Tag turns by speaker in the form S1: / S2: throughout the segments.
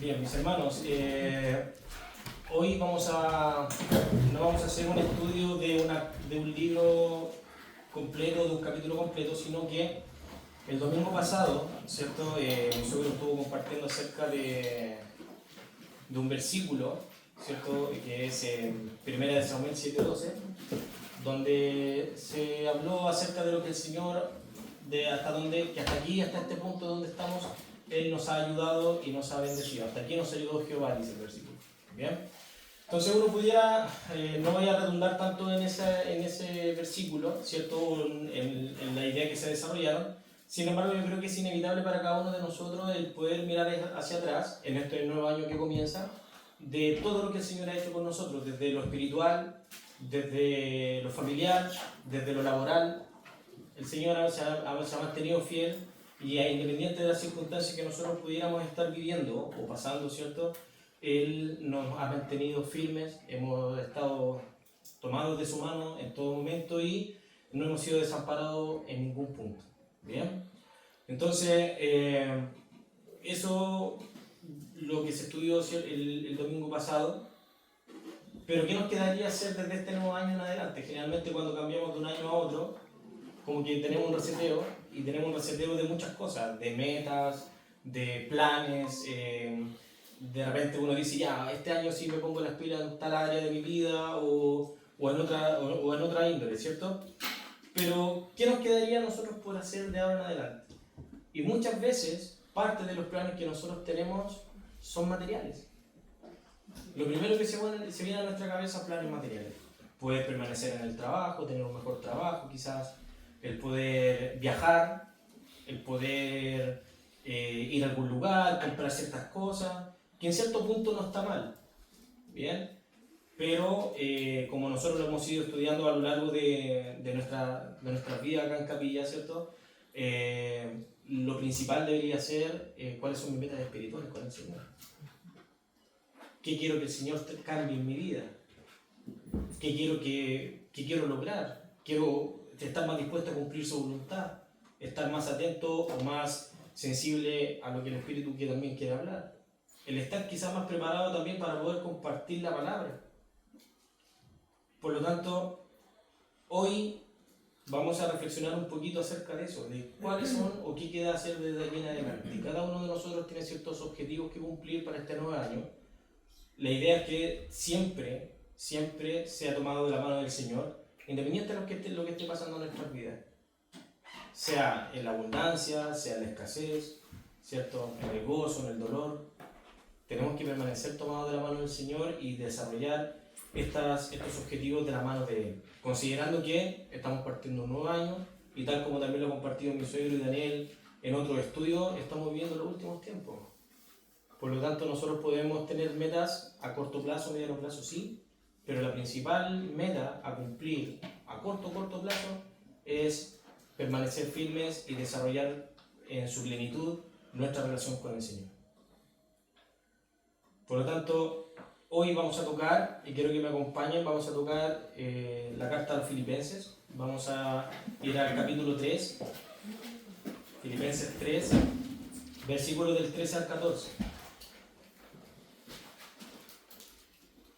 S1: Bien, mis hermanos, hoy no vamos a hacer un estudio de un libro completo, de un capítulo completo, sino que el domingo pasado, ¿cierto? Mi suegro estuvo compartiendo acerca de un versículo, ¿cierto? Que es 1 de Samuel 7:12, donde se habló acerca de lo que el Señor, que hasta aquí, hasta este punto donde estamos, Él nos ha ayudado y nos ha bendecido. Hasta aquí nos ayudó Jehová, dice el versículo. ¿Bien? Entonces uno pudiera, no voy a redundar tanto en ese versículo, ¿cierto? En la idea que se desarrollaron. Sin embargo, yo creo que es inevitable para cada uno de nosotros el poder mirar hacia atrás, en este nuevo año que comienza, de todo lo que el Señor ha hecho con nosotros, desde lo espiritual, desde lo familiar, desde lo laboral. El Señor se ha mantenido fiel y independiente de las circunstancias que nosotros pudiéramos estar viviendo o pasando, ¿cierto? Él nos ha mantenido firmes, hemos estado tomados de su mano en todo momento y no hemos sido desamparados en ningún punto. ¿Bien? Entonces, eso lo que se estudió el domingo pasado. Pero ¿qué nos quedaría hacer desde este nuevo año en adelante? Generalmente cuando cambiamos de un año a otro, como que tenemos un reseteo, y tenemos un reseteo de muchas cosas, de metas, de planes. De repente uno dice, ya, este año sí me pongo las pilas en tal área de mi vida o en otra índole, ¿cierto? Pero ¿qué nos quedaría a nosotros por hacer de ahora en adelante? Y muchas veces parte de los planes que nosotros tenemos son materiales. Lo primero que se viene a nuestra cabeza es planes materiales. Poder permanecer en el trabajo, tener un mejor trabajo quizás, el poder viajar, el poder ir a algún lugar, comprar ciertas cosas, que en cierto punto no está mal, ¿bien? Pero como nosotros lo hemos ido estudiando a lo largo de nuestra vida acá en Capilla, ¿cierto? Lo principal debería ser cuáles son mis metas espirituales con el Señor. ¿Qué quiero que el Señor cambie en mi vida? ¿Qué quiero lograr? Quiero estar más dispuesto a cumplir su voluntad, estar más atento o más sensible a lo que el Espíritu también quiere hablar. El estar quizás más preparado también para poder compartir la palabra. Por lo tanto, hoy vamos a reflexionar un poquito acerca de eso, de cuáles son o qué queda hacer desde aquí en adelante. Cada uno de nosotros tiene ciertos objetivos que cumplir para este nuevo año. La idea es que siempre sea tomado de la mano del Señor, independiente de lo que esté pasando en nuestras vidas. Sea en la abundancia, sea en la escasez, ¿cierto? En el gozo, en el dolor. Tenemos que permanecer tomados de la mano del Señor y desarrollar estos objetivos de la mano de Él. Considerando que estamos partiendo un nuevo año y tal como también lo ha compartido mi suegro y Daniel en otros estudios, estamos viviendo los últimos tiempos. Por lo tanto, nosotros podemos tener metas a corto plazo, mediano plazo, sí, pero la principal meta a cumplir a corto plazo es permanecer firmes y desarrollar en su plenitud nuestra relación con el Señor. Por lo tanto, hoy vamos a tocar, y quiero que me acompañen, vamos a tocar la carta a los Filipenses. Vamos a ir al capítulo 3, Filipenses 3, versículos del 13 al 14.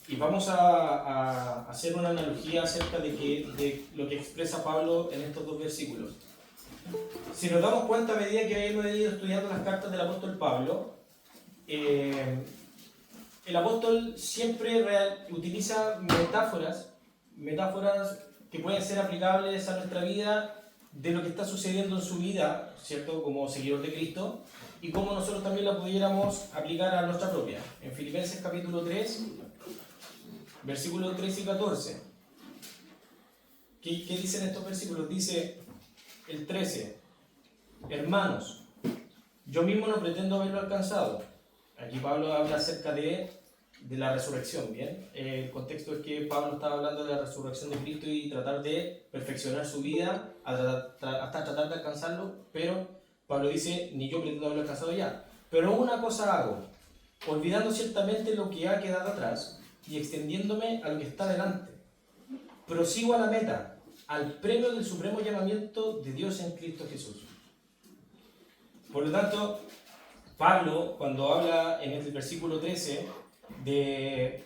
S1: Y vamos a hacer una analogía acerca de lo que expresa Pablo en estos dos versículos. Si nos damos cuenta a medida que hemos ido estudiando las cartas del apóstol Pablo, el apóstol siempre utiliza metáforas que pueden ser aplicables a nuestra vida de lo que está sucediendo en su vida, ¿cierto? Como seguidor de Cristo, y cómo nosotros también la pudiéramos aplicar a nuestra propia. En Filipenses capítulo 3, versículos 13 y 14. ¿Qué dicen estos versículos? Dice el 13: hermanos, yo mismo no pretendo haberlo alcanzado. Aquí Pablo habla acerca de la resurrección, ¿bien? El contexto es que Pablo estaba hablando de la resurrección de Cristo y tratar de perfeccionar su vida hasta tratar de alcanzarlo, pero Pablo dice, ni yo pretendo haberlo alcanzado ya. Pero una cosa hago, olvidando ciertamente lo que ha quedado atrás y extendiéndome a lo que está delante. Prosigo a la meta, al premio del supremo llamamiento de Dios en Cristo Jesús. Por lo tanto, Pablo, cuando habla en el versículo 13 de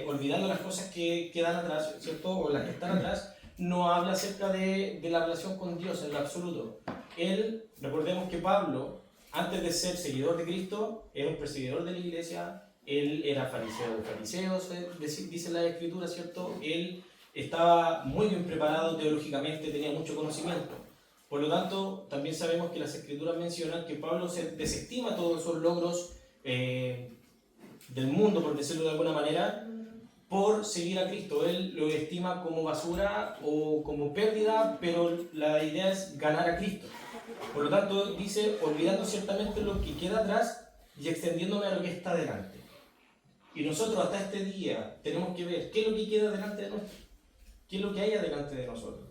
S1: olvidando las cosas que quedan atrás, ¿cierto? O las que están atrás, no habla acerca de la relación con Dios en lo absoluto. Él, recordemos que Pablo, antes de ser seguidor de Cristo, era un perseguidor de la iglesia, él era fariseo de fariseos, dice la Escritura, ¿cierto? Él estaba muy bien preparado teológicamente, tenía mucho conocimiento. Por lo tanto, también sabemos que las Escrituras mencionan que Pablo se desestima todos esos logros del mundo, por decirlo de alguna manera, por seguir a Cristo. Él lo estima como basura o como pérdida, pero la idea es ganar a Cristo. Por lo tanto, dice, olvidando ciertamente lo que queda atrás y extendiéndome a lo que está delante. Y nosotros hasta este día tenemos que ver qué es lo que queda delante de nosotros, qué es lo que hay delante de nosotros.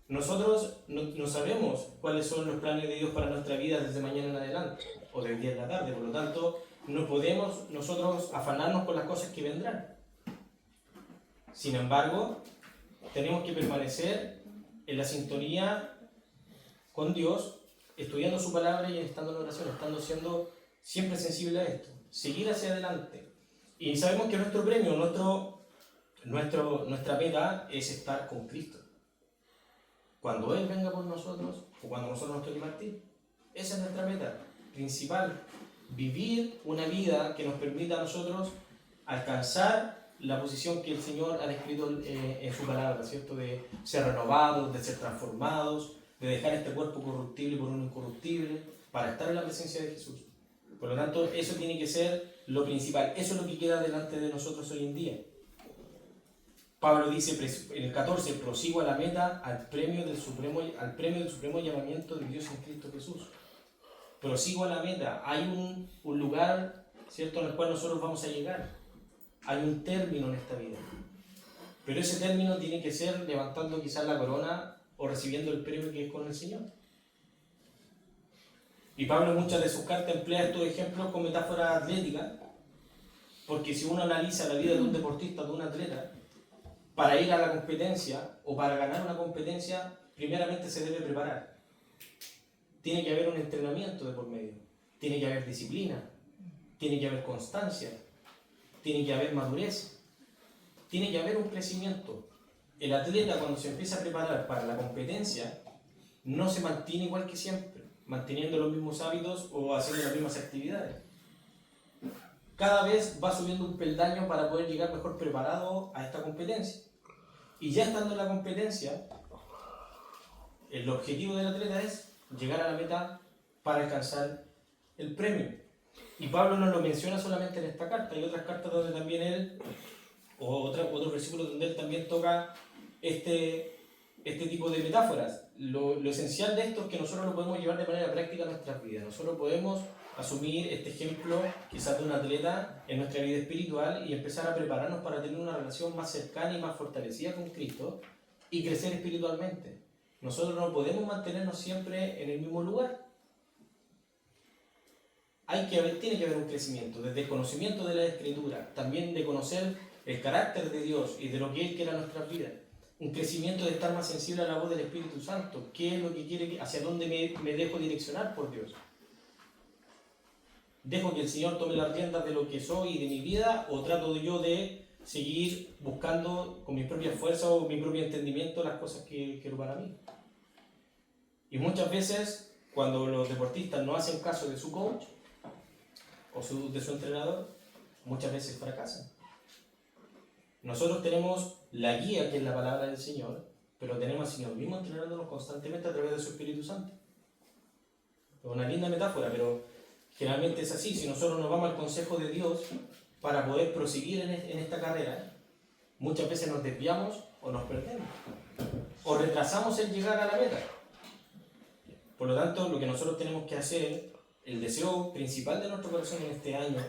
S1: Nosotros no sabemos cuáles son los planes de Dios para nuestra vida desde mañana en adelante, o del día en la tarde. Por lo tanto, no podemos nosotros afanarnos con las cosas que vendrán. Sin embargo, tenemos que permanecer en la sintonía con Dios, estudiando su palabra y estando en oración, estando siendo siempre sensible a esto, seguir hacia adelante. Y sabemos que nuestro premio, nuestra meta es estar con Cristo. Cuando Él venga por nosotros, o cuando nosotros nos toque partir. Esa es nuestra meta principal. Vivir una vida que nos permita a nosotros alcanzar la posición que el Señor ha descrito en su palabra, ¿cierto? De ser renovados, de ser transformados, de dejar este cuerpo corruptible por uno incorruptible, para estar en la presencia de Jesús. Por lo tanto, eso tiene que ser lo principal. Eso es lo que queda delante de nosotros hoy en día. Pablo dice en el 14, prosigo a la meta, al premio del supremo llamamiento de Dios en Cristo Jesús. Prosigo a la meta. Hay un lugar, ¿cierto?, en el cual nosotros vamos a llegar. Hay un término en esta vida. Pero ese término tiene que ser levantando quizás la corona o recibiendo el premio que es con el Señor. Y Pablo en muchas de sus cartas emplea estos ejemplos con metáforas atléticas, porque si uno analiza la vida de un deportista, de un atleta, para ir a la competencia o para ganar una competencia, primeramente se debe preparar. Tiene que haber un entrenamiento de por medio, tiene que haber disciplina, tiene que haber constancia, tiene que haber madurez, tiene que haber un crecimiento. El atleta, cuando se empieza a preparar para la competencia, no se mantiene igual que siempre, manteniendo los mismos hábitos o haciendo las mismas actividades. Cada vez va subiendo un peldaño para poder llegar mejor preparado a esta competencia. Y ya estando en la competencia, el objetivo del atleta es llegar a la meta para alcanzar el premio. Y Pablo no lo menciona solamente en esta carta, hay otras cartas donde también él, o otros versículos donde él también toca este tipo de metáforas. Lo esencial de esto es que nosotros lo podemos llevar de manera práctica a nuestras vidas. Nosotros podemos asumir este ejemplo quizás de un atleta en nuestra vida espiritual y empezar a prepararnos para tener una relación más cercana y más fortalecida con Cristo y crecer espiritualmente. Nosotros no podemos mantenernos siempre en el mismo lugar. Tiene que haber un crecimiento, desde el conocimiento de la Escritura, también de conocer el carácter de Dios y de lo que Él quiere en nuestras vidas. Un crecimiento de estar más sensible a la voz del Espíritu Santo. ¿Qué es lo que quiere? ¿Hacia dónde me dejo direccionar por Dios? ¿Dejo que el Señor tome las riendas de lo que soy y de mi vida? ¿O trato yo de seguir buscando con mis propias fuerzas o mi propio entendimiento las cosas que quiero para mí? Y muchas veces, cuando los deportistas no hacen caso de su coach o de su entrenador, muchas veces fracasan. Nosotros tenemos la guía, que es la palabra del Señor, pero tenemos al Señor mismo entrenándonos constantemente a través de su Espíritu Santo. Es una linda metáfora, pero generalmente es así. Si nosotros nos vamos al consejo de Dios para poder proseguir en esta carrera, muchas veces nos desviamos o nos perdemos, o retrasamos el llegar a la meta. Por lo tanto, lo que nosotros tenemos que hacer, el deseo principal de nuestro corazón en este año,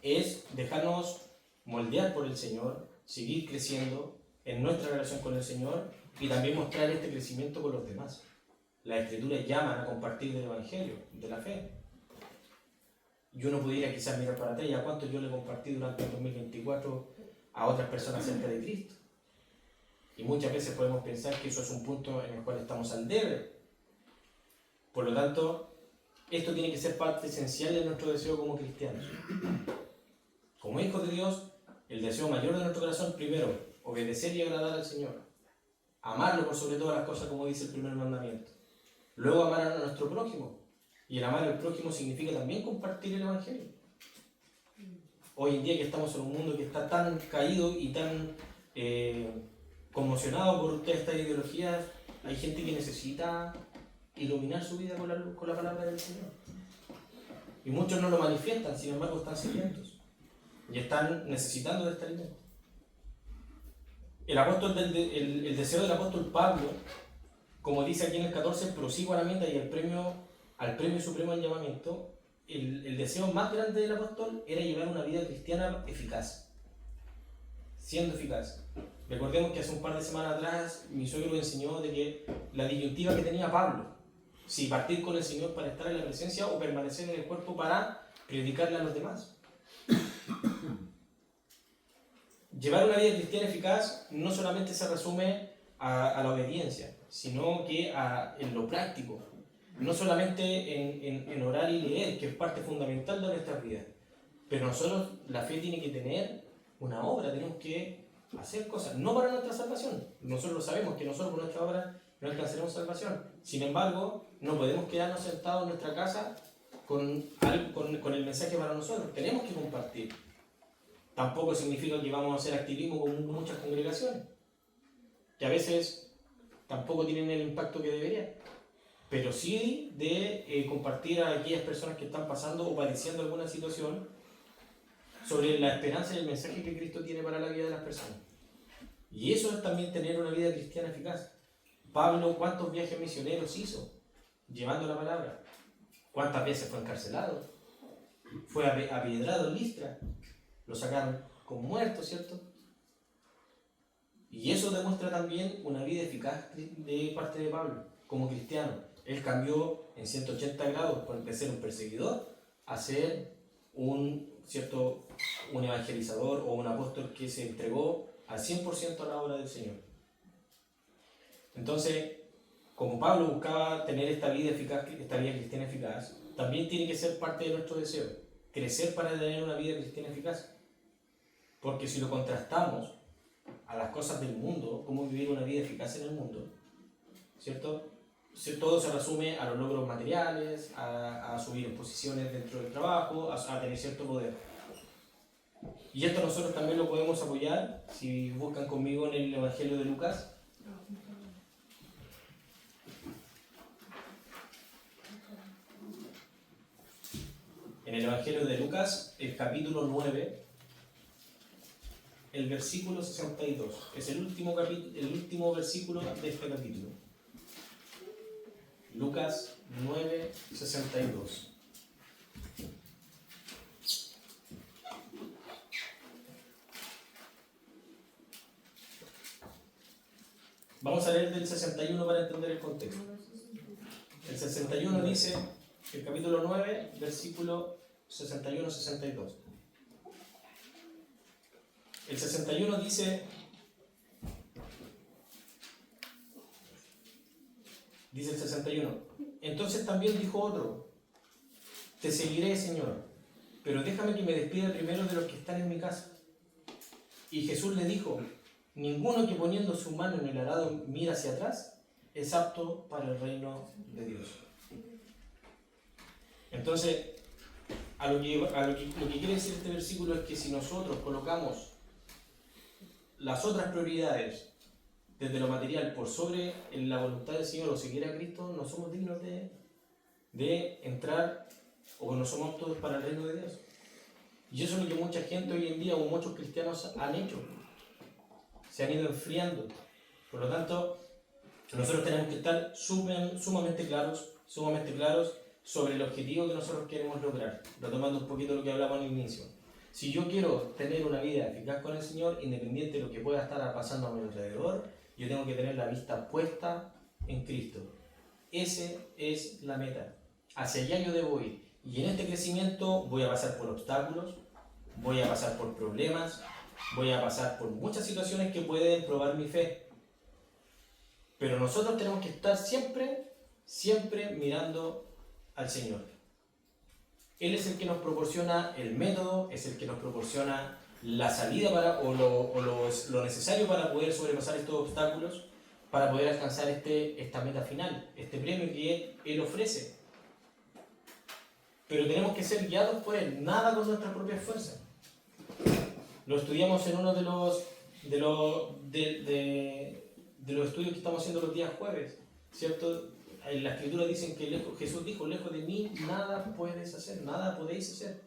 S1: es dejarnos moldear por el Señor, seguir creciendo en nuestra relación con el Señor y también mostrar este crecimiento con los demás. Las Escrituras llaman a compartir del Evangelio, de la fe. Yo no pudiera quizás mirar para atrás y a cuánto yo le compartí durante el 2024 a otras personas acerca de Cristo. Y muchas veces podemos pensar que eso es un punto en el cual estamos al debe. Por lo tanto, esto tiene que ser parte esencial de nuestro deseo como cristianos. Como hijos de Dios, el deseo mayor de nuestro corazón, primero, obedecer y agradar al Señor. Amarlo por sobre todas las cosas, como dice el primer mandamiento. Luego amar a nuestro prójimo. Y el amar al prójimo significa también compartir el Evangelio. Hoy en día que estamos en un mundo que está tan caído y tan conmocionado por todas estas ideologías, hay gente que necesita iluminar su vida con la palabra del Señor. Y muchos no lo manifiestan, sin embargo están sedientos y están necesitando de este alimento. El deseo del apóstol Pablo, como dice aquí en el 14, prosigo a la meta y al premio supremo del llamamiento. El deseo más grande del apóstol era llevar una vida cristiana eficaz, siendo eficaz. Recordemos que hace un par de semanas atrás mi suegro enseñó de que la disyuntiva que tenía Pablo, si partir con el Señor para estar en la presencia o permanecer en el cuerpo para predicarle a los demás. Llevar una vida cristiana eficaz no solamente se resume a la obediencia, sino que en lo práctico. No solamente en orar y leer, que es parte fundamental de nuestras vidas. Pero nosotros, la fe tiene que tener una obra, tenemos que hacer cosas, no para nuestra salvación. Nosotros lo sabemos, que nosotros por nuestra obra no alcanzaremos salvación. Sin embargo, no podemos quedarnos sentados en nuestra casa con el mensaje para nosotros. Tenemos que compartir. Tampoco significa que vamos a hacer activismo con muchas congregaciones, que a veces tampoco tienen el impacto que deberían. Pero sí de compartir a aquellas personas que están pasando o padeciendo alguna situación sobre la esperanza y el mensaje que Cristo tiene para la vida de las personas. Y eso es también tener una vida cristiana eficaz. Pablo, ¿cuántos viajes misioneros hizo llevando la palabra? ¿Cuántas veces fue encarcelado? Fue apiedrado en Listra. Lo sacaron con muertos, ¿cierto? Y eso demuestra también una vida eficaz de parte de Pablo, como cristiano. Él cambió en 180 grados de ser un perseguidor a ser un evangelizador o un apóstol que se entregó al 100% a la obra del Señor. Entonces, como Pablo buscaba tener esta vida eficaz, esta vida cristiana eficaz, también tiene que ser parte de nuestro deseo, crecer para tener una vida cristiana eficaz. Porque si lo contrastamos a las cosas del mundo, cómo vivir una vida eficaz en el mundo, ¿cierto? Todo se resume a los logros materiales, a subir en posiciones dentro del trabajo, a tener cierto poder. Y esto nosotros también lo podemos apoyar si buscan conmigo en el Evangelio de Lucas. En el Evangelio de Lucas, el capítulo 9, el versículo 62. Es el último versículo de este capítulo. Lucas 9, 62. Vamos a leer del 61 para entender el contexto. El 61 dice, el capítulo 9, versículo 61-62. El 61 dice el 61, entonces también dijo otro, te seguiré, Señor, pero déjame que me despida primero de los que están en mi casa. Y Jesús le dijo, ninguno que poniendo su mano en el arado mira hacia atrás es apto para el reino de Dios. Entonces, lo que quiere decir este versículo es que si nosotros colocamos las otras prioridades desde lo material por sobre la voluntad del Señor o seguir a Cristo, no somos dignos de entrar o no somos aptos para el reino de Dios. Y eso es lo que mucha gente hoy en día o muchos cristianos han hecho. Se han ido enfriando. Por lo tanto, nosotros tenemos que estar sumamente claros sobre el objetivo que nosotros queremos lograr. Retomando un poquito lo que hablamos al inicio. Si yo quiero tener una vida eficaz con el Señor, independiente de lo que pueda estar pasando a mi alrededor, yo tengo que tener la vista puesta en Cristo. Esa es la meta. Hacia allá yo debo ir. Y en este crecimiento voy a pasar por obstáculos, voy a pasar por problemas, voy a pasar por muchas situaciones que pueden probar mi fe. Pero nosotros tenemos que estar siempre mirando al Señor. Él es el que nos proporciona el método, es el que nos proporciona la salida lo necesario para poder sobrepasar estos obstáculos, para poder alcanzar esta meta final, este premio que Él ofrece. Pero tenemos que ser guiados por Él, nada con nuestras propias fuerzas. Lo estudiamos en uno de los estudios que estamos haciendo los días jueves, ¿cierto? En la Escritura dicen que Jesús dijo, lejos de mí nada puedes hacer, nada podéis hacer.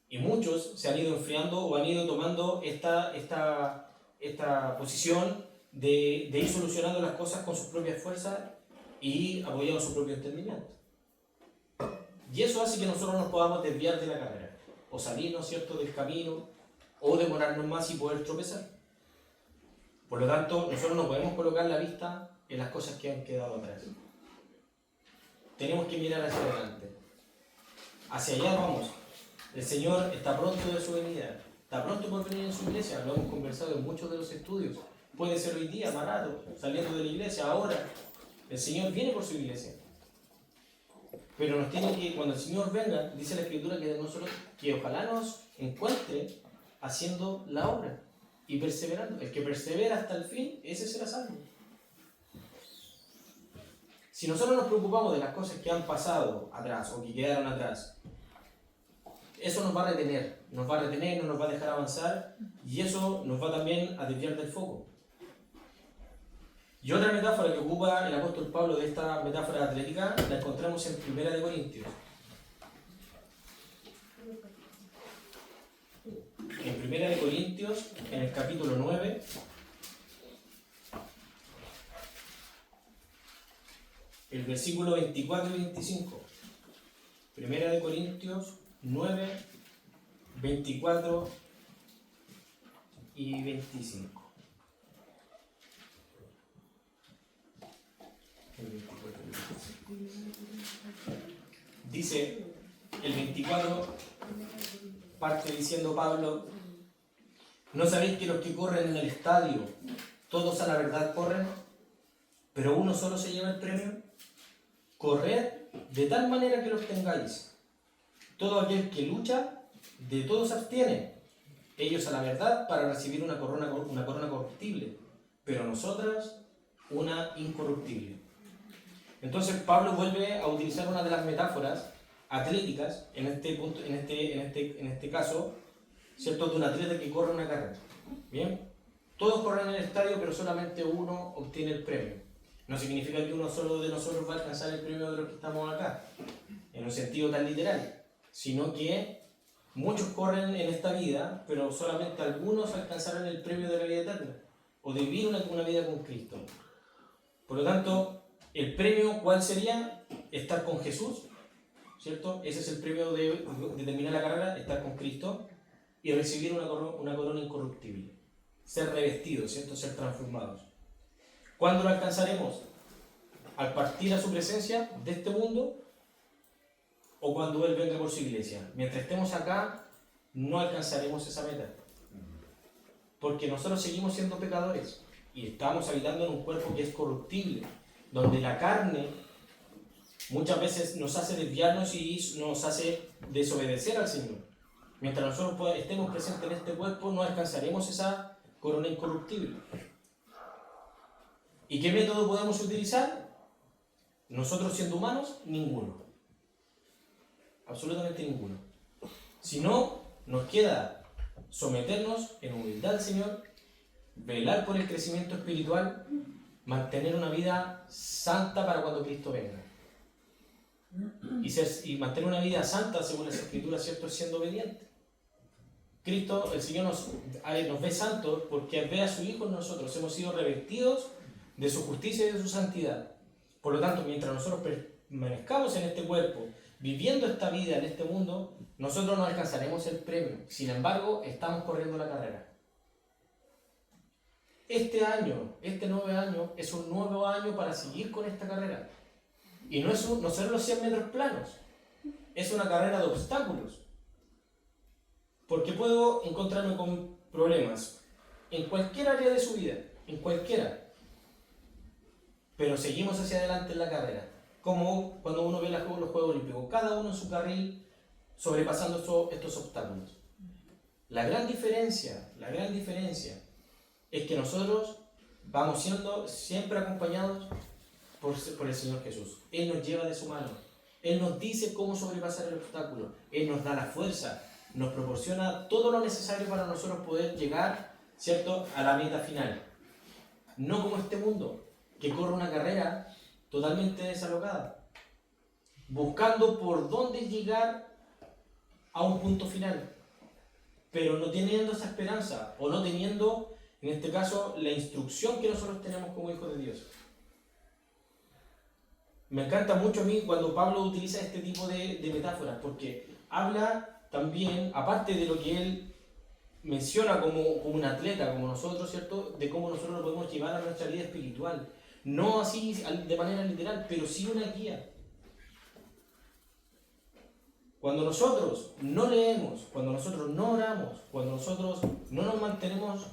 S1: Y muchos se han ido enfriando o han ido tomando esta posición de ir solucionando las cosas con sus propias fuerzas y apoyando su propio entendimiento. Y eso hace que nosotros nos podamos desviar de la carrera, o salirnos, ¿cierto?, del camino, o demorarnos más y poder tropezar. Por lo tanto, nosotros no podemos colocar la vista en las cosas que han quedado atrás. Tenemos que mirar hacia adelante. Hacia allá vamos. El Señor está pronto de su venida. Está pronto por venir en su iglesia. Lo hemos conversado en muchos de los estudios. Puede ser hoy día, barato, saliendo de la iglesia, ahora. El Señor viene por su iglesia. Pero nos tiene que, cuando el Señor venga, dice la Escritura que de nosotros, que ojalá nos encuentre haciendo la obra y perseverando. El que persevera hasta el fin, ese será salvo. Si nosotros nos preocupamos de las cosas que han pasado atrás o que quedaron atrás, eso nos va a retener, no nos va a dejar avanzar y eso nos va también a desviar del foco. Y otra metáfora que ocupa el apóstol Pablo de esta metáfora atlética la encontramos en 1 Corintios. En 1 Corintios, en el capítulo 9, el versículo 24 y 25. 1 Corintios 9, 24 y 25. Dice el 24, parte diciendo Pablo: ¿no sabéis que los que corren en el estadio, todos a la verdad corren, pero uno solo se lleva el premio? Corred de tal manera que lo obtengáis. Todo aquel que lucha, de todos se abstiene, ellos a la verdad para recibir una corona corruptible, pero nosotras una incorruptible. Entonces Pablo vuelve a utilizar una de las metáforas atléticas, en este caso, ¿cierto?, de un atleta que corre una carrera. Bien, todos corren en el estadio, pero solamente uno obtiene el premio. No significa que uno solo de nosotros va a alcanzar el premio de los que estamos acá, en un sentido tan literal, sino que muchos corren en esta vida, pero solamente algunos alcanzarán el premio de la vida eterna, o de vivir una vida con Cristo. Por lo tanto, el premio, ¿cuál sería? Estar con Jesús, ¿cierto? Ese es el premio de terminar la carrera, estar con Cristo y recibir una corona incorruptible. Ser revestidos, ¿cierto? Ser transformados. ¿Cuándo lo alcanzaremos? ¿Al partir a su presencia de este mundo o cuando Él venga por su iglesia? Mientras estemos acá, no alcanzaremos esa meta. Porque nosotros seguimos siendo pecadores y estamos habitando en un cuerpo que es corruptible, donde la carne muchas veces nos hace desviarnos y nos hace desobedecer al Señor. Mientras nosotros estemos presentes en este cuerpo, no alcanzaremos esa corona incorruptible. ¿Y qué método podemos utilizar? Nosotros siendo humanos, ninguno. Absolutamente ninguno. Si no, nos queda someternos en humildad al Señor, velar por el crecimiento espiritual, mantener una vida santa para cuando Cristo venga. Y mantener una vida santa, según las Escrituras, ¿cierto?, es siendo obediente. Cristo, el Señor nos ve santos porque ve a su Hijo en nosotros. Hemos sido revestidos de su justicia y de su santidad. Por lo tanto, mientras nosotros permanezcamos en este cuerpo, viviendo esta vida en este mundo, nosotros no alcanzaremos el premio. Sin embargo, estamos corriendo la carrera. Este nuevo año, es un nuevo año para seguir con esta carrera. Y no son los 100 metros planos, es una carrera de obstáculos. Porque puedo encontrarme con problemas en cualquier área de su vida, en cualquiera. Pero seguimos hacia adelante en la carrera. Como cuando uno ve los Juegos Olímpicos. cada uno en su carril, sobrepasando estos obstáculos. La gran diferencia es que nosotros vamos siendo siempre acompañados por el Señor Jesús. Él nos lleva de su mano. Él nos dice cómo sobrepasar el obstáculo. Él nos da la fuerza, nos proporciona todo lo necesario para nosotros poder llegar, ¿cierto?, a la meta final. No como este mundo, que corre una carrera totalmente desalocada, buscando por dónde llegar a un punto final, pero no teniendo esa esperanza, o no teniendo, en este caso, la instrucción que nosotros tenemos como hijos de Dios. Me encanta mucho a mí cuando Pablo utiliza este tipo de metáforas, porque habla también, aparte de lo que él menciona como un atleta, como nosotros, ¿cierto?, de cómo nosotros lo podemos llevar a nuestra vida espiritual. No así de manera literal, pero sí una guía. Cuando nosotros no leemos, cuando nosotros no oramos, cuando nosotros no nos mantenemos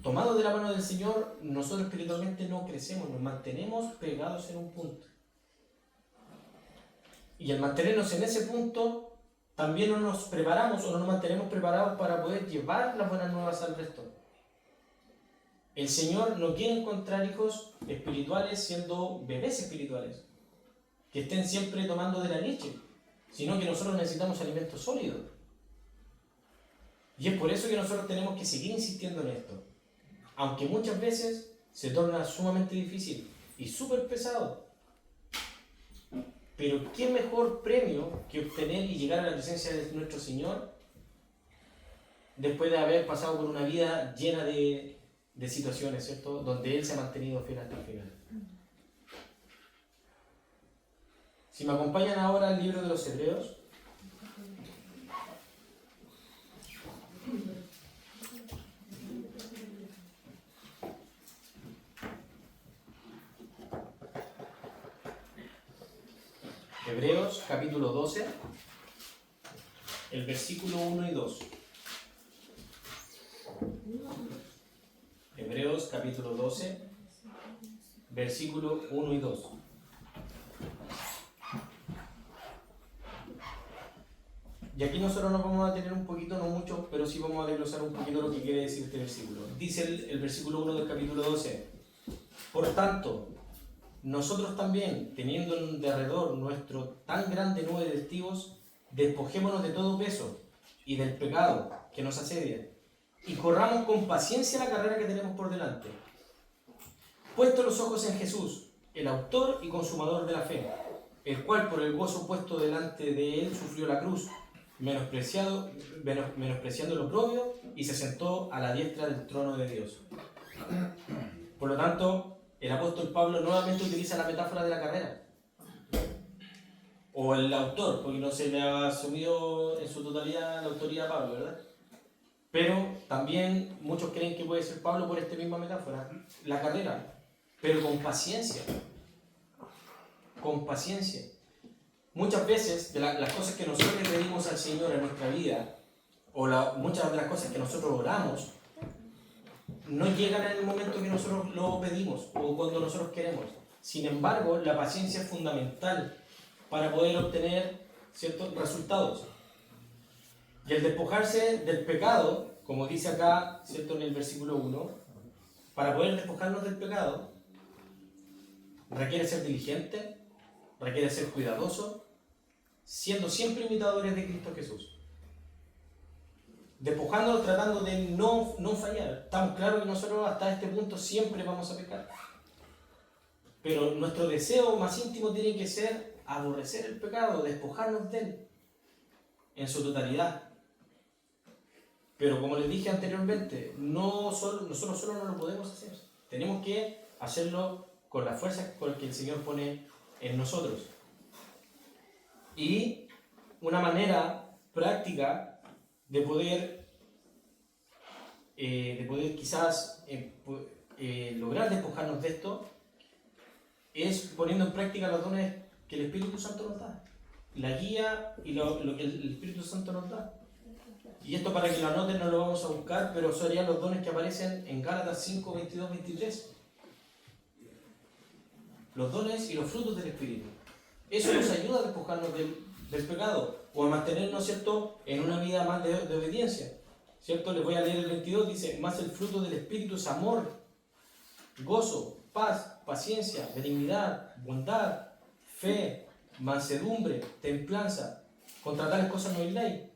S1: tomados de la mano del Señor, nosotros espiritualmente no crecemos, nos mantenemos pegados en un punto. Y al mantenernos en ese punto, también no nos preparamos o no nos mantenemos preparados para poder llevar las buenas nuevas al resto. El Señor no quiere encontrar hijos espirituales siendo bebés espirituales, que estén siempre tomando de la leche, sino que nosotros necesitamos alimento sólido. Y es por eso que nosotros tenemos que seguir insistiendo en esto, aunque muchas veces se torna sumamente difícil y súper pesado. Pero qué mejor premio que obtener y llegar a la presencia de nuestro Señor después de haber pasado por una vida llena de situaciones, ¿cierto?, donde Él se ha mantenido fiel hasta el final. Si me acompañan ahora al libro de los Hebreos. Hebreos capítulo 12, el versículo 1 y 2. Hebreos capítulo 12, versículo 1 y 2. Y aquí nosotros nos vamos a tener un poquito, no mucho, pero sí vamos a desglosar un poquito lo que quiere decir este versículo. Dice el versículo 1 del capítulo 12. Por tanto, nosotros también, teniendo en derredor nuestro tan grande nube de testigos, despojémonos de todo peso y del pecado que nos asedia, y corramos con paciencia la carrera que tenemos por delante, puestos los ojos en Jesús, el autor y consumador de la fe, el cual por el gozo puesto delante de él sufrió la cruz, menospreciando el oprobio, y se sentó a la diestra del trono de Dios. Por lo tanto, el apóstol Pablo nuevamente utiliza la metáfora de la carrera, o el autor, porque no se le ha asumido en su totalidad la autoría a Pablo, ¿verdad? Pero también muchos creen que puede ser Pablo por esta misma metáfora, la carrera, pero con paciencia. Con paciencia. Muchas veces, de las cosas que nosotros le pedimos al Señor en nuestra vida, o muchas de las cosas que nosotros oramos, no llegan en el momento que nosotros lo pedimos o cuando nosotros queremos. Sin embargo, la paciencia es fundamental para poder obtener ciertos resultados. Y el despojarse del pecado, como dice acá, ¿cierto?, en el versículo 1, para poder despojarnos del pecado, requiere ser diligente, requiere ser cuidadoso, siendo siempre imitadores de Cristo Jesús. Despojándonos, tratando de no fallar. Estamos claros que nosotros hasta este punto siempre vamos a pecar. Pero nuestro deseo más íntimo tiene que ser aborrecer el pecado, despojarnos de él en su totalidad. Pero como les dije anteriormente, nosotros solo no lo podemos hacer. Tenemos que hacerlo con la fuerza con la que el Señor pone en nosotros. Y una manera práctica de poder quizás lograr despojarnos de esto es poniendo en práctica los dones que el Espíritu Santo nos da, la guía y lo que el Espíritu Santo nos da. Y esto, para que lo anoten, no lo vamos a buscar, pero serían los dones que aparecen en Gálatas 5, 22, 23. Los dones y los frutos del Espíritu. Eso nos ayuda a despojarnos del pecado o a mantenernos, ¿cierto?, en una vida más de obediencia. ¿Cierto? Les voy a leer el 22, dice, más el fruto del Espíritu es amor, gozo, paz, paciencia, benignidad, bondad, fe, mansedumbre, templanza. Contra tales cosas no hay ley.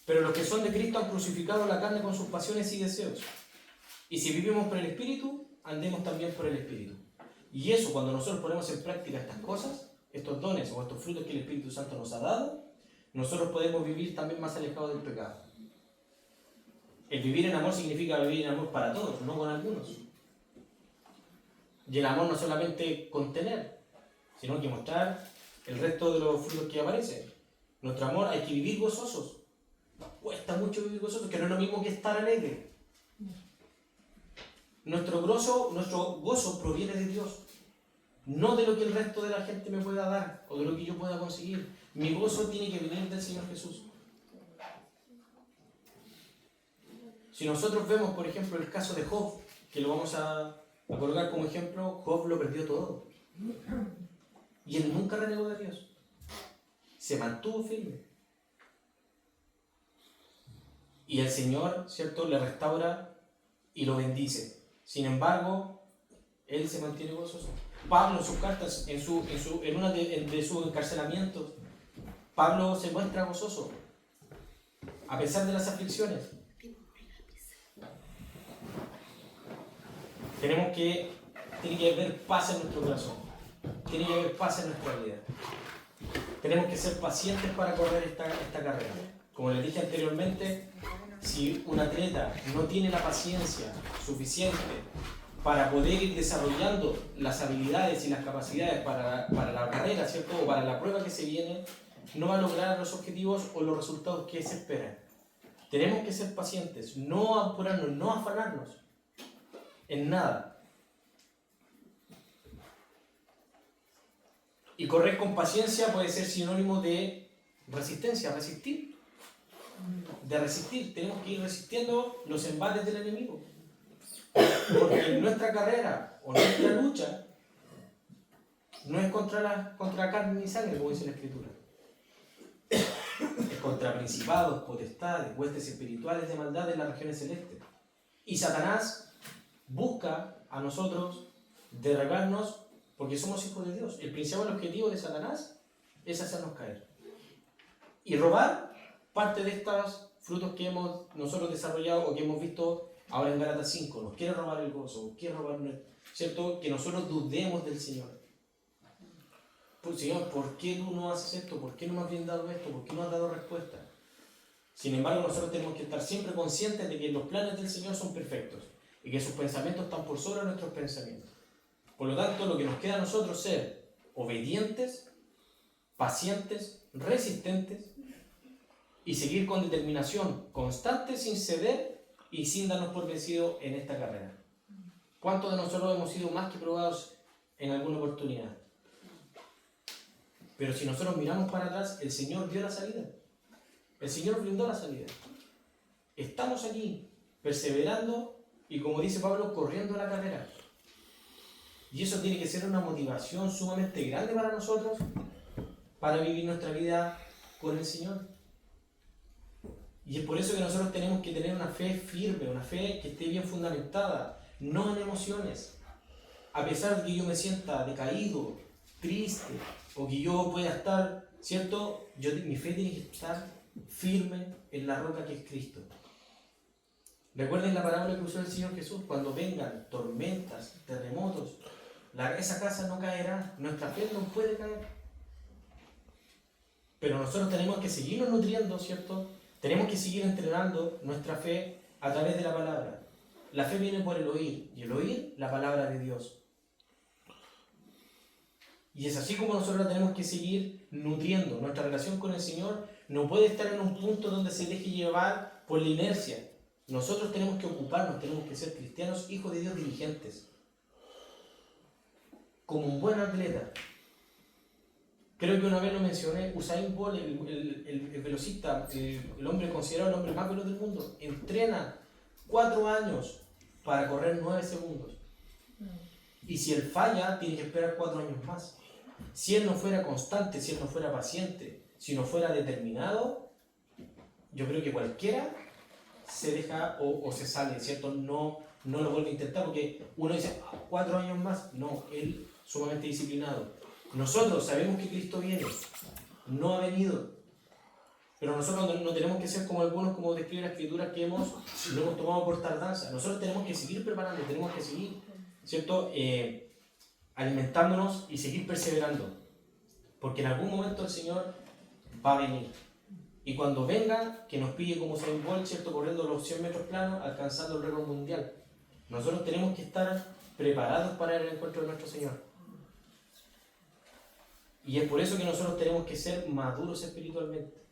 S1: Pero los que son de Cristo han crucificado la carne con sus pasiones y deseos. Y si vivimos por el Espíritu, andemos también por el Espíritu. Y eso, cuando nosotros ponemos en práctica estas cosas, estos dones o estos frutos que el Espíritu Santo nos ha dado, nosotros podemos vivir también más alejados del pecado. El vivir en amor significa vivir en amor para todos, no con algunos. Y el amor no solamente contener, sino que mostrar el resto de los frutos que aparecen. Nuestro amor hay que vivir gozosos. Cuesta mucho vivir gozosos, que no es lo mismo que estar alegre. Nuestro gozo proviene de Dios, no de lo que el resto de la gente me pueda dar o de lo que yo pueda conseguir. Mi gozo tiene que venir del Señor Jesús. Si nosotros vemos, por ejemplo, el caso de Job, que lo vamos a colocar como ejemplo, Job lo perdió todo. Y él nunca renegó de Dios. Se mantuvo firme. Y el Señor, ¿cierto?, le restaura y lo bendice. Sin embargo, él se mantiene gozoso. Pablo en sus cartas, en una de sus encarcelamientos, Pablo se muestra gozoso, a pesar de las aflicciones. Tiene que haber paz en nuestro corazón. Tiene que haber paz en nuestra vida. Tenemos que ser pacientes para correr esta carrera. Como les dije anteriormente, si un atleta no tiene la paciencia suficiente para poder ir desarrollando las habilidades y las capacidades para la carrera, ¿cierto?, o para la prueba que se viene, no va a lograr los objetivos o los resultados que se esperan. Tenemos que ser pacientes, no apurarnos, no afanarnos en nada. Y correr con paciencia puede ser sinónimo de resistencia, resistir. De resistir, tenemos que ir resistiendo los embates del enemigo. Porque nuestra carrera o nuestra lucha no es contra carne ni sangre, como dice la Escritura. Es contra principados, potestades, huestes espirituales de maldad en las regiones celestes. Y Satanás busca a nosotros derribarnos porque somos hijos de Dios. El principal objetivo de Satanás es hacernos caer. Y robar parte de estos frutos que hemos nosotros desarrollado o que hemos visto ahora en Gálatas 5. Nos quiere robar el gozo, quiere robar, ¿cierto?, que nosotros dudemos del Señor. Pues, Señor, ¿por qué tú no haces esto? ¿Por qué no me has brindado esto? ¿Por qué no has dado respuesta? Sin embargo, nosotros tenemos que estar siempre conscientes de que los planes del Señor son perfectos y que sus pensamientos están por sobre nuestros pensamientos. Por lo tanto, lo que nos queda a nosotros es ser obedientes, pacientes, resistentes y seguir con determinación constante, sin ceder y sin darnos por vencidos en esta carrera. ¿Cuántos de nosotros hemos sido más que probados en alguna oportunidad? Pero si nosotros miramos para atrás, el Señor dio la salida. El Señor brindó la salida. Estamos aquí, perseverando y, como dice Pablo, corriendo la carrera. Y eso tiene que ser una motivación sumamente grande para nosotros para vivir nuestra vida con el Señor. Y es por eso que nosotros tenemos que tener una fe firme, una fe que esté bien fundamentada, no en emociones. A pesar de que yo me sienta decaído, triste, o que yo pueda estar, ¿cierto? Mi fe tiene que estar firme en la roca que es Cristo. Recuerden la parábola que usó el Señor Jesús: cuando vengan tormentas, terremotos, esa casa no caerá, nuestra fe no puede caer. Pero nosotros tenemos que seguirnos nutriendo, ¿cierto? Tenemos que seguir entrenando nuestra fe a través de la palabra. La fe viene por el oír, y el oír la palabra de Dios. Y es así como nosotros tenemos que seguir nutriendo. Nuestra relación con el Señor no puede estar en un punto donde se deje llevar por la inercia. Nosotros tenemos que ocuparnos, tenemos que ser cristianos, hijos de Dios diligentes. Como un buen atleta. Creo que una vez lo mencioné, Usain Bolt, el velocista, el hombre considerado el hombre más veloz del mundo, entrena 4 años para correr 9 segundos. Y si él falla, tiene que esperar 4 años más. Si él no fuera constante, si él no fuera paciente, si no fuera determinado, yo creo que cualquiera se deja o se sale, ¿cierto? No lo vuelve a intentar, porque uno dice, 4 años más. No, él sumamente disciplinado. Nosotros sabemos que Cristo viene, no ha venido, pero nosotros no tenemos que ser como algunos, como describe la Escritura, que lo hemos tomado por tardanza. Nosotros tenemos que seguir preparando, tenemos que seguir, ¿cierto? Alimentándonos y seguir perseverando, porque en algún momento el Señor va a venir. Y cuando venga, que nos pille como Usain Bolt, ¿cierto? Corriendo los 100 metros planos, alcanzando el récord mundial. Nosotros tenemos que estar preparados para el encuentro de nuestro Señor. Y es por eso que nosotros tenemos que ser maduros espiritualmente.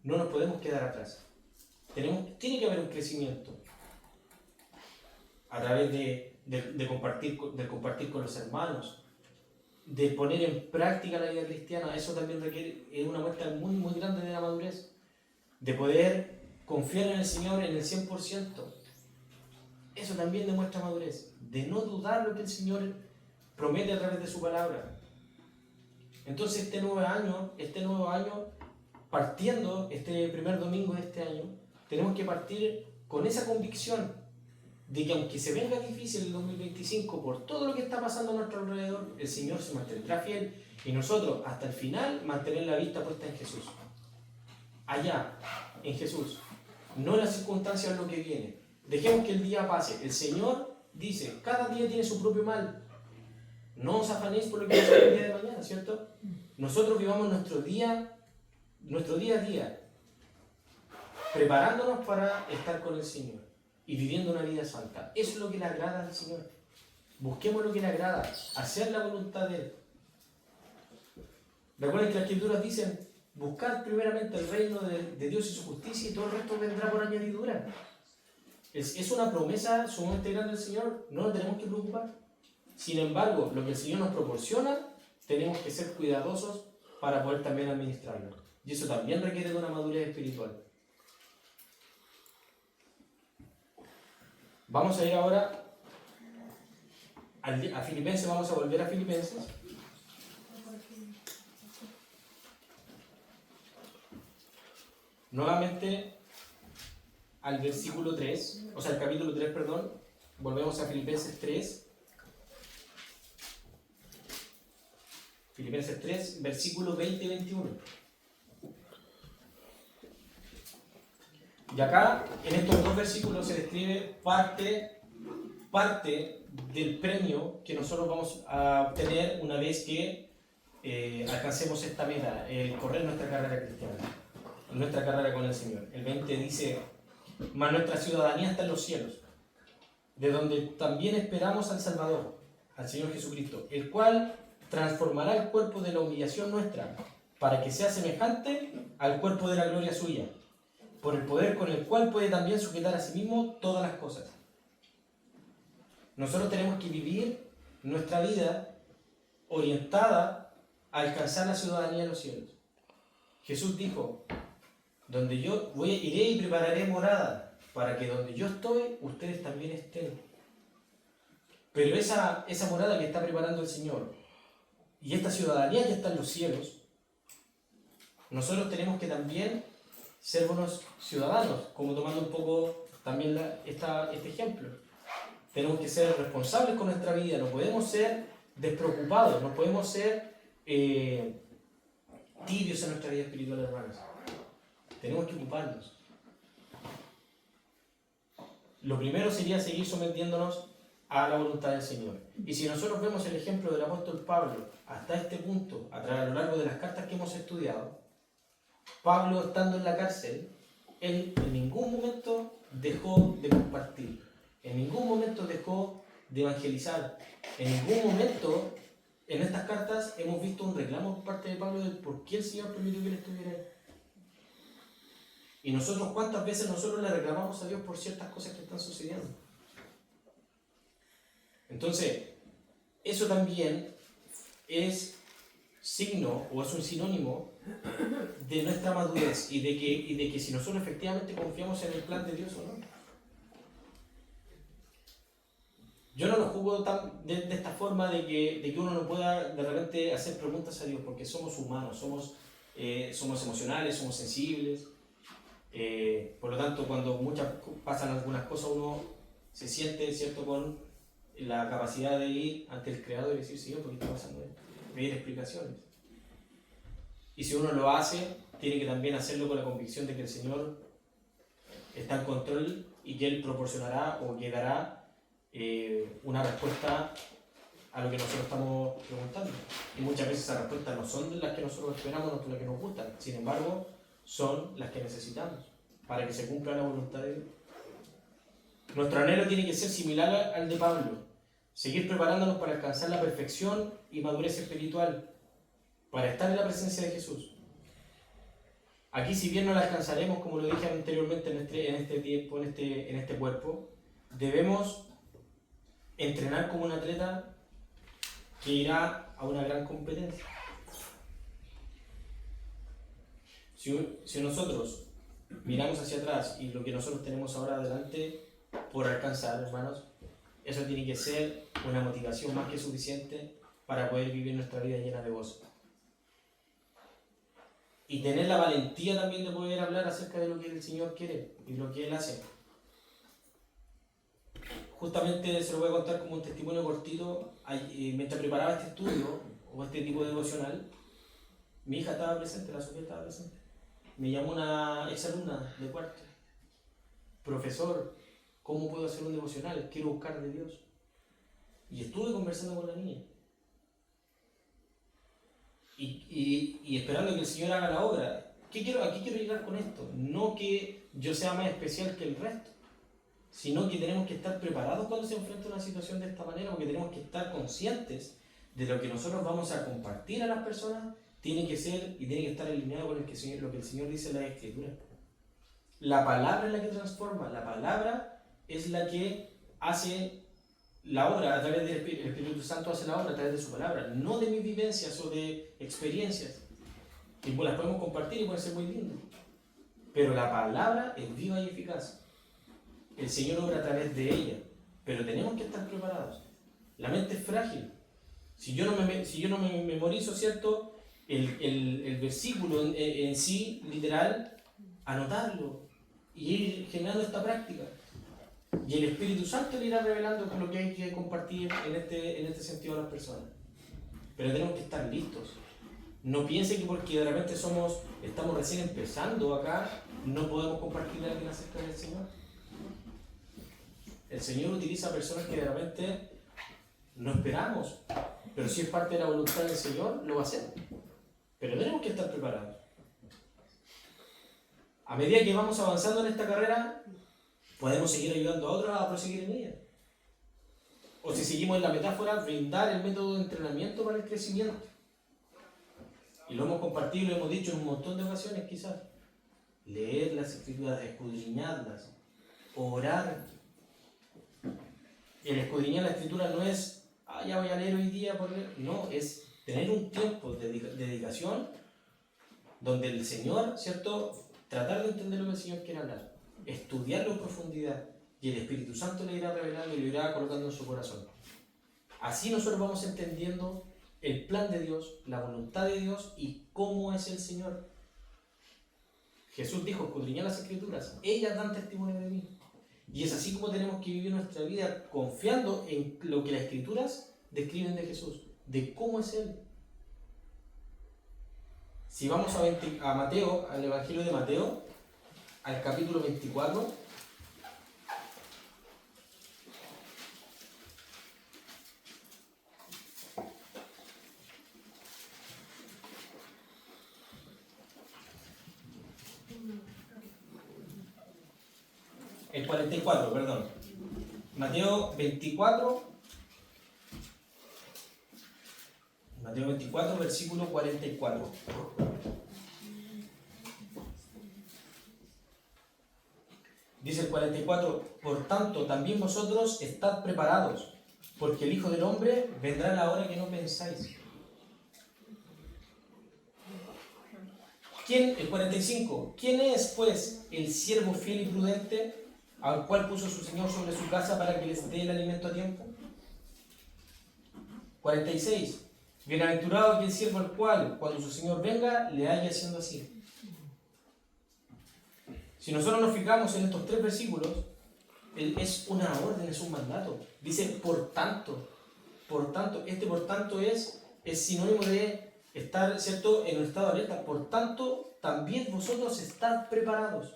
S1: No nos podemos quedar atrás. Tiene que haber un crecimiento a través de compartir con los hermanos, de poner en práctica la vida cristiana. Eso también requiere una muestra muy, muy grande de la madurez, de poder confiar en el Señor en el 100%. Eso también demuestra madurez, de no dudar lo que el Señor promete a través de su palabra. Entonces este nuevo año, partiendo este primer domingo de este año, tenemos que partir con esa convicción de que aunque se venga difícil el 2025 por todo lo que está pasando a nuestro alrededor, el Señor se mantendrá fiel y nosotros hasta el final mantener la vista puesta en Jesús. Allá, en Jesús, no en las circunstancias lo que viene. Dejemos que el día pase. El Señor dice, cada día tiene su propio mal. No os afanéis por lo que pasa el día de mañana, ¿cierto? Nosotros vivamos nuestro día a día, preparándonos para estar con el Señor y viviendo una vida santa. Eso es lo que le agrada al Señor. Busquemos lo que le agrada, hacer la voluntad de Él. Recuerden que las Escrituras dicen, buscad primeramente el reino de Dios y su justicia y todo el resto vendrá por añadidura. Es una promesa sumamente grande del Señor, no nos tenemos que preocupar. Sin embargo, lo que el Señor nos proporciona, tenemos que ser cuidadosos para poder también administrarlo. Y eso también requiere de una madurez espiritual. Vamos a ir ahora a Filipenses, vamos a volver a Filipenses. Nuevamente al versículo 3, o sea, al capítulo 3, perdón. Volvemos a Filipenses 3. Filipenses 3, versículos 20 y 21. Y acá, en estos dos versículos, se describe parte del premio que nosotros vamos a obtener una vez que alcancemos esta meta, el correr nuestra carrera cristiana, nuestra carrera con el Señor. El 20 dice, mas nuestra ciudadanía está en los cielos, de donde también esperamos al Salvador, al Señor Jesucristo, el cual transformará el cuerpo de la humillación nuestra, para que sea semejante al cuerpo de la gloria suya, por el poder con el cual puede también sujetar a sí mismo todas las cosas. Nosotros tenemos que vivir nuestra vida orientada a alcanzar la ciudadanía de los cielos. Jesús dijo, donde yo iré y prepararé morada, para que donde yo estoy, ustedes también estén. Pero esa morada que está preparando el Señor, y esta ciudadanía que está en los cielos, nosotros tenemos que también ser buenos ciudadanos, como tomando un poco también este ejemplo. Tenemos que ser responsables con nuestra vida, no podemos ser despreocupados, no podemos ser tibios en nuestra vida espiritual, hermanos. Tenemos que ocuparnos. Lo primero sería seguir sometiéndonos a la voluntad del Señor. Y si nosotros vemos el ejemplo del apóstol Pablo hasta este punto, a lo largo de las cartas que hemos estudiado, Pablo, estando en la cárcel, él en ningún momento dejó de compartir, en ningún momento dejó de evangelizar, en ningún momento en estas cartas hemos visto un reclamo por parte de Pablo de por qué el Señor permitió que él estuviera ahí. Y nosotros, ¿cuántas veces nosotros le reclamamos a Dios por ciertas cosas que están sucediendo? Entonces, eso también es signo o es un sinónimo de nuestra madurez y de que si nosotros efectivamente confiamos en el plan de Dios o no. Yo no lo juzgo de esta forma de que uno no pueda de repente hacer preguntas a Dios, porque somos humanos, somos emocionales, somos sensibles. Por lo tanto, cuando pasan algunas cosas, uno se siente, ¿cierto?, con la capacidad de ir ante el Creador y decir, Señor, ¿por qué está pasando esto? Pedir explicaciones. Y si uno lo hace, tiene que también hacerlo con la convicción de que el Señor está en control y que Él proporcionará o que dará una respuesta a lo que nosotros estamos preguntando. Y muchas veces esas respuestas no son las que nosotros esperamos, no son las que nos gustan. Sin embargo, son las que necesitamos para que se cumpla la voluntad de Dios. Nuestro anhelo tiene que ser similar al de Pablo. Seguir preparándonos para alcanzar la perfección y madurez espiritual, para estar en la presencia de Jesús. Aquí, si bien no la alcanzaremos, como lo dije anteriormente en este tiempo, en este cuerpo, debemos entrenar como un atleta que irá a una gran competencia. Si nosotros miramos hacia atrás y lo que nosotros tenemos ahora adelante por alcanzar, hermanos, eso tiene que ser una motivación más que suficiente para poder vivir nuestra vida llena de gozo. Y tener la valentía también de poder hablar acerca de lo que el Señor quiere y lo que Él hace. Justamente se lo voy a contar como un testimonio cortito. Mientras preparaba este estudio o este tipo de devocional, mi hija estaba presente, la Sofía estaba presente. Me llamó una exalumna de cuarto. Profesor, ¿cómo puedo hacer un devocional? Quiero buscar de Dios. Y estuve conversando con la niña. Y esperando que el Señor haga la obra. ¿A qué quiero llegar con esto? No que yo sea más especial que el resto, sino que tenemos que estar preparados cuando se enfrenta una situación de esta manera, porque tenemos que estar conscientes de lo que nosotros vamos a compartir a las personas, tiene que ser y tiene que estar alineado con lo que el Señor dice en la Escritura. La palabra es la que transforma, la palabra es la que hace la obra a través del Espíritu Santo, hace la obra a través de su palabra, no de mis vivencias o de experiencias, que las podemos compartir y pueden ser muy lindas, pero la palabra es viva y eficaz. El Señor obra a través de ella, pero tenemos que estar preparados. La mente es frágil. Si yo no me memorizo, ¿cierto?, el versículo en sí, literal, anotarlo y ir generando esta práctica. Y el Espíritu Santo le irá revelando lo que hay que compartir en este sentido a las personas. Pero tenemos que estar listos. No piensen que porque de repente estamos recién empezando acá, no podemos compartir a alguien acerca del Señor. El Señor utiliza personas que de repente no esperamos, pero si es parte de la voluntad del Señor, lo va a hacer. Pero tenemos que estar preparados. A medida que vamos avanzando en esta carrera, podemos seguir ayudando a otros a proseguir en ella. O si seguimos en la metáfora, brindar el método de entrenamiento para el crecimiento. Y lo hemos compartido, lo hemos dicho en un montón de ocasiones quizás. Leer las Escrituras, escudriñarlas, orar. El escudriñar la Escritura no es, ya voy a leer hoy día por leer. No, es tener un tiempo de dedicación donde el Señor, ¿cierto?, tratar de entender lo que el Señor quiere hablar, estudiarlo en profundidad, y el Espíritu Santo le irá revelando y lo irá colocando en su corazón. Así nosotros vamos entendiendo el plan de Dios, la voluntad de Dios y cómo es el Señor. Jesús dijo, escudriñad las Escrituras, ellas dan testimonio de mí. Y es así como tenemos que vivir nuestra vida, confiando en lo que las Escrituras describen de Jesús, de cómo es Él. Si vamos a Mateo, al Evangelio de Mateo, al capítulo 24, el 44, perdón. Mateo 24, versículo 44. Dice el 44, por tanto, también vosotros estad preparados, porque el Hijo del Hombre vendrá a la hora que no pensáis. El 45, ¿quién es, pues, el siervo fiel y prudente, al cual puso su Señor sobre su casa para que les dé el alimento a tiempo? 46. Bienaventurado aquel siervo al cual, cuando su Señor venga, le haya haciendo así. Si nosotros nos fijamos en estos 3 versículos, es una orden, es un mandato. Dice, por tanto, este por tanto es sinónimo de estar, ¿cierto?, en un estado de alerta. Por tanto, también vosotros estad preparados.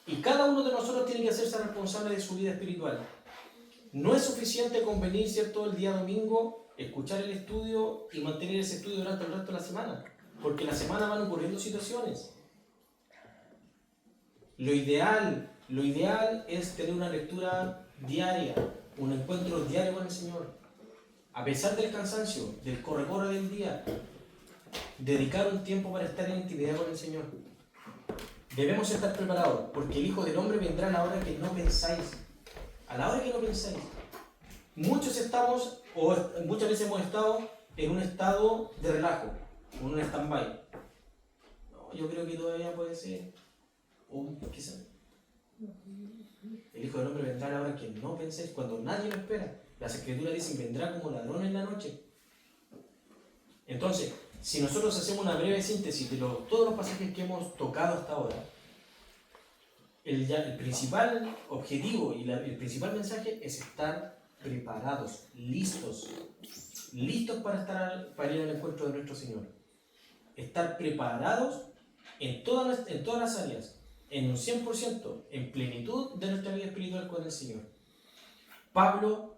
S1: Y cada uno de nosotros tiene que hacerse responsable de su vida espiritual. No es suficiente con venir, ¿cierto?, el día domingo, escuchar el estudio y mantener ese estudio durante el resto de la semana. Porque en la semana van ocurriendo situaciones. Lo ideal es tener una lectura diaria, un encuentro diario con el Señor. A pesar del cansancio, del corre-corre del día, dedicar un tiempo para estar en intimidad con el Señor. Debemos estar preparados, porque el Hijo del Hombre vendrá a la hora que no pensáis. A la hora que no pensáis. Muchas veces hemos estado en un estado de relajo, en un stand-by. No, yo creo que todavía puede ser. Quizá. El Hijo del Hombre vendrá a la hora que no penséis, cuando nadie lo espera. Las Escrituras dicen, vendrá como ladrón en la noche. Entonces, si nosotros hacemos una breve síntesis de todos los pasajes que hemos tocado hasta ahora, el principal objetivo y el principal mensaje es estar preparados, listos para ir al encuentro de nuestro Señor. Estar preparados en todas las áreas, en un 100%, en plenitud de nuestra vida espiritual con el Señor. Pablo,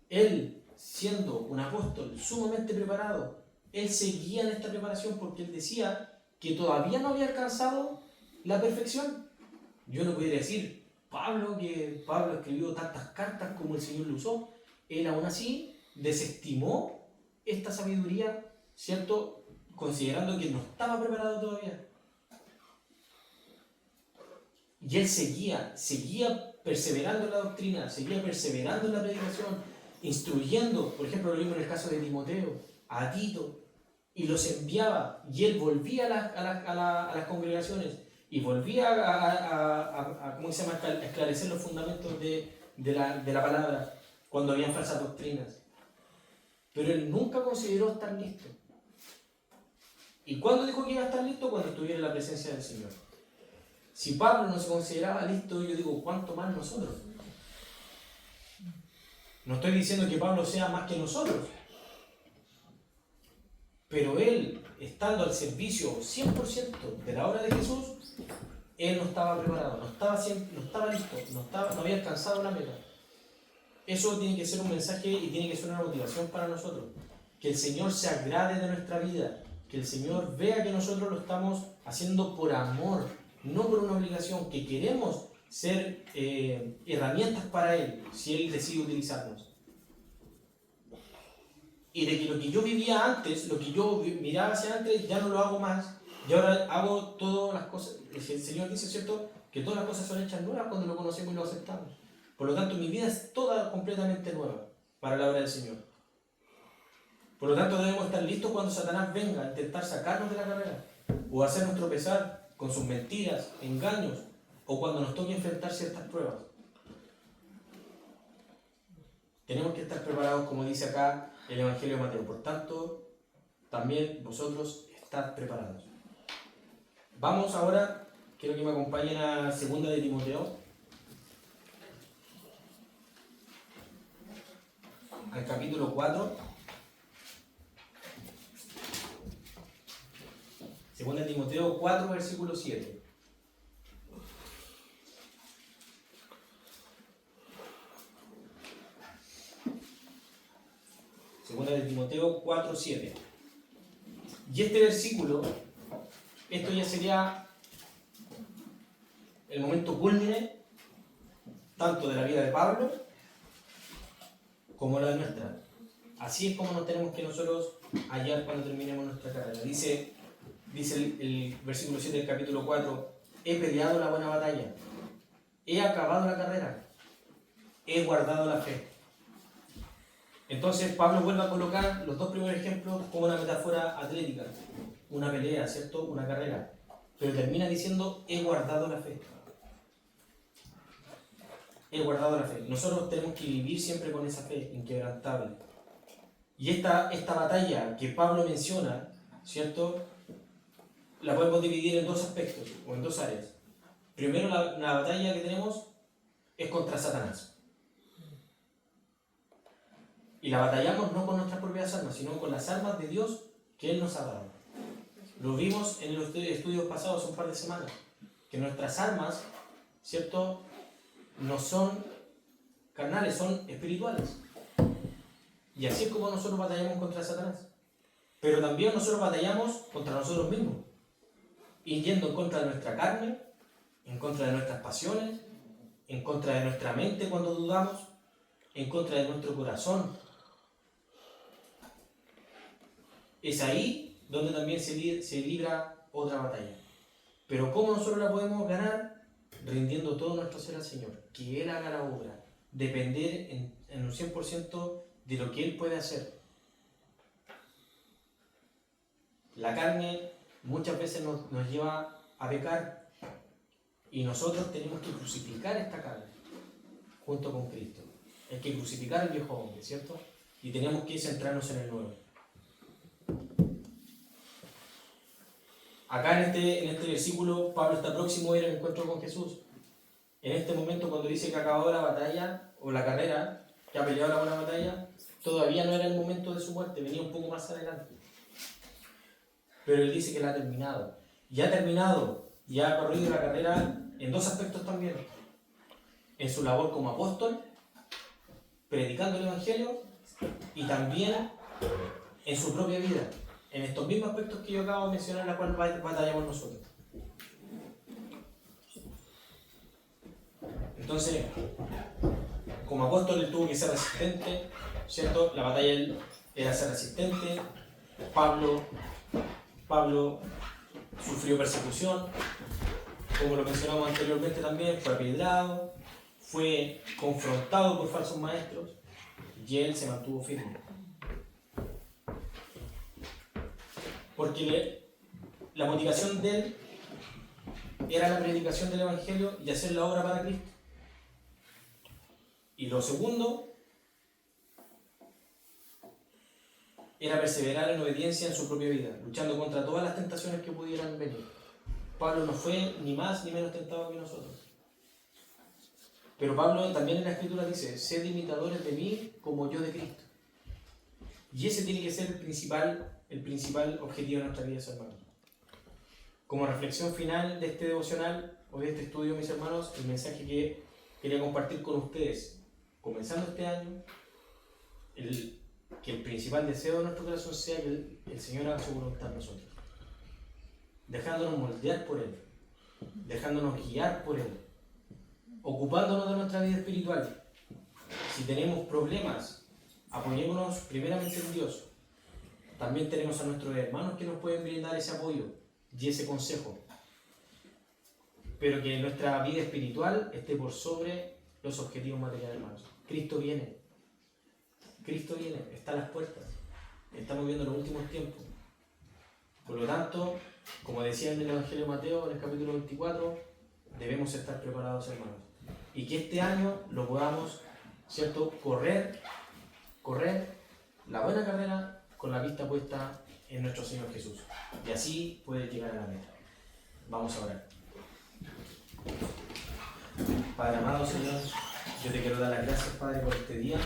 S1: él siendo un apóstol sumamente preparado, él seguía en esta preparación porque él decía que todavía no había alcanzado la perfección. Yo no pudiera decir, Pablo escribió tantas cartas como el Señor lo usó. Él aún así desestimó esta sabiduría, ¿cierto?, considerando que no estaba preparado todavía. Y él seguía perseverando en la doctrina, seguía perseverando en la predicación, instruyendo, por ejemplo, lo mismo en el caso de Timoteo, a Tito, y los enviaba, y él volvía a las congregaciones, y volvía a esclarecer los fundamentos de la palabra, cuando habían falsas doctrinas. Pero él nunca consideró estar listo. ¿Y cuándo dijo que iba a estar listo? Cuando estuviera en la presencia del Señor. Si Pablo no se consideraba listo, yo digo, ¿cuánto más nosotros? No estoy diciendo que Pablo sea más que nosotros, pero él, estando al servicio 100% de la obra de Jesús, él no estaba preparado, no estaba listo, no había alcanzado la meta. Eso tiene que ser un mensaje y tiene que ser una motivación para nosotros. Que el Señor se agrade de nuestra vida, que el Señor vea que nosotros lo estamos haciendo por amor, no por una obligación, que queremos ser herramientas para Él, si Él decide utilizarnos. Y de que lo que yo vivía antes, lo que yo miraba hacia antes, ya no lo hago más, y ahora hago todas las cosas. El Señor dice, ¿cierto?, que todas las cosas son hechas nuevas cuando lo conocemos y lo aceptamos. Por lo tanto, mi vida es toda completamente nueva para la obra del Señor. Por lo tanto, debemos estar listos cuando Satanás venga a intentar sacarnos de la carrera o hacernos tropezar con sus mentiras, engaños, o cuando nos toque enfrentar ciertas pruebas. Tenemos que estar preparados, como dice acá el Evangelio de Mateo. Por tanto, también vosotros estad preparados. Vamos ahora, quiero que me acompañen a 2 de Timoteo, al capítulo 4. 2 de Timoteo 4, versículo 7. Segunda de Timoteo 4, 7. Y este versículo, esto ya sería el momento cúlmine tanto de la vida de Pablo como la de nuestra. Así es como nos tenemos que nosotros hallar cuando terminemos nuestra carrera. Dice el versículo 7 del capítulo 4, he peleado la buena batalla, he acabado la carrera, he guardado la fe. Entonces Pablo vuelve a colocar los dos primeros ejemplos como una metáfora atlética, una pelea, ¿cierto?, una carrera, pero termina diciendo, he guardado la fe. he guardado la fe. Nosotros tenemos que vivir siempre con esa fe inquebrantable. Y esta batalla que Pablo menciona, ¿cierto?, la podemos dividir en dos aspectos o en dos áreas. Primero, la batalla que tenemos es contra Satanás. Y la batallamos no con nuestras propias armas, sino con las armas de Dios que Él nos ha dado. Lo vimos en los estudios pasados hace un par de semanas, que nuestras armas, ¿cierto?, no son carnales, son espirituales. Y así es como nosotros batallamos contra Satanás. Pero también nosotros batallamos contra nosotros mismos, y yendo en contra de nuestra carne, en contra de nuestras pasiones, en contra de nuestra mente cuando dudamos, en contra de nuestro corazón. Es ahí donde también se libra otra batalla. Pero ¿cómo nosotros la podemos ganar? Rindiendo todo nuestro ser al Señor, que Él haga la obra, depender en un 100% de lo que Él puede hacer. La carne muchas veces nos lleva a pecar y nosotros tenemos que crucificar esta carne junto con Cristo. Hay que crucificar al viejo hombre, ¿cierto? Y tenemos que centrarnos en el nuevo. Acá en este versículo, Pablo está próximo a ir al encuentro con Jesús. En este momento, cuando dice que ha acabado la batalla, o la carrera, que ha peleado la buena batalla, todavía no era el momento de su muerte, venía un poco más adelante. Pero él dice que la ha terminado. Y ha terminado, y ha corrido la carrera en dos aspectos también. En su labor como apóstol, predicando el Evangelio, y también en su propia vida, en estos mismos aspectos que yo acabo de mencionar, en la cual batallamos nosotros. Entonces, como apóstol él tuvo que ser resistente, ¿cierto? La batalla él era ser resistente. Pablo sufrió persecución, como lo mencionamos anteriormente también, fue apedreado, fue confrontado por falsos maestros y él se mantuvo firme. Porque la motivación de él era la predicación del Evangelio y hacer la obra para Cristo. Y lo segundo era perseverar en obediencia en su propia vida, luchando contra todas las tentaciones que pudieran venir. Pablo no fue ni más ni menos tentado que nosotros. Pero Pablo también en la Escritura dice, sed imitadores de mí como yo de Cristo. Y ese tiene que ser el principal objetivo de nuestra vida, hermanos. Como reflexión final de este devocional o de este estudio, mis hermanos, el mensaje que quería compartir con ustedes, comenzando este año, que el principal deseo de nuestro corazón sea que el Señor haga su voluntad en nosotros, dejándonos moldear por Él, dejándonos guiar por Él, ocupándonos de nuestra vida espiritual. Si tenemos problemas, apoyémonos primeramente en Dios. También tenemos a nuestros hermanos que nos pueden brindar ese apoyo y ese consejo. Pero que nuestra vida espiritual esté por sobre los objetivos materiales, hermanos. Cristo viene, está a las puertas. Estamos viendo los últimos tiempos. Por lo tanto, como decía en el Evangelio de Mateo, en el capítulo 24, debemos estar preparados, hermanos. Y que este año lo podamos, ¿cierto?, correr la buena carrera con la vista puesta en nuestro Señor Jesús. Y así puede llegar a la meta. Vamos a orar. Padre amado, Señor, yo te quiero dar las gracias, Padre, por este día.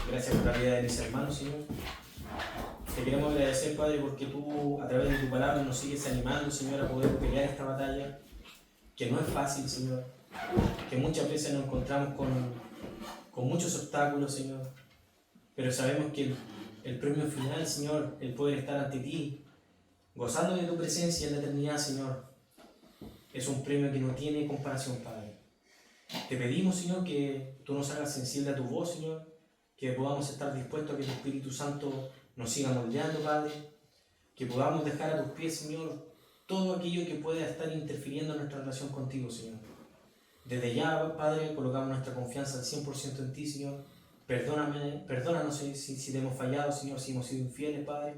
S1: Gracias por la vida de mis hermanos, Señor. Te queremos agradecer, Padre, porque tú, a través de tu palabra, nos sigues animando, Señor, a poder pelear esta batalla, que no es fácil, Señor, que muchas veces nos encontramos con muchos obstáculos, Señor, pero sabemos que el premio final, Señor, el poder estar ante ti, gozando de tu presencia en la eternidad, Señor, es un premio que no tiene comparación, Padre. Te pedimos, Señor, que tú nos hagas sensible a tu voz, Señor, que podamos estar dispuestos a que tu Espíritu Santo nos siga moldeando, Padre, que podamos dejar a tus pies, Señor, todo aquello que pueda estar interfiriendo en nuestra relación contigo, Señor. Desde ya, Padre, colocamos nuestra confianza al 100% en ti, Señor. Perdónanos si te hemos fallado, Señor, si hemos sido infieles, Padre.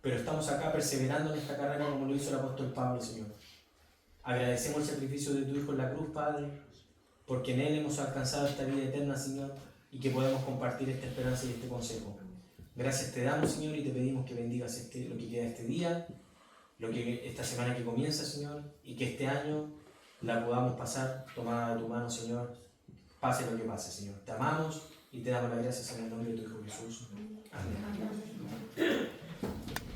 S1: Pero estamos acá perseverando en esta carrera como lo hizo el apóstol Pablo, Señor. Agradecemos el sacrificio de tu Hijo en la cruz, Padre, porque en Él hemos alcanzado esta vida eterna, Señor, y que podemos compartir esta esperanza y este consejo. Gracias te damos, Señor, y te pedimos que bendigas lo que queda este día, esta semana que comienza, Señor, y que este año la podamos pasar tomada de tu mano, Señor, pase lo que pase, Señor. Te amamos y te damos las gracias en el nombre de tu Hijo Jesús. Amén.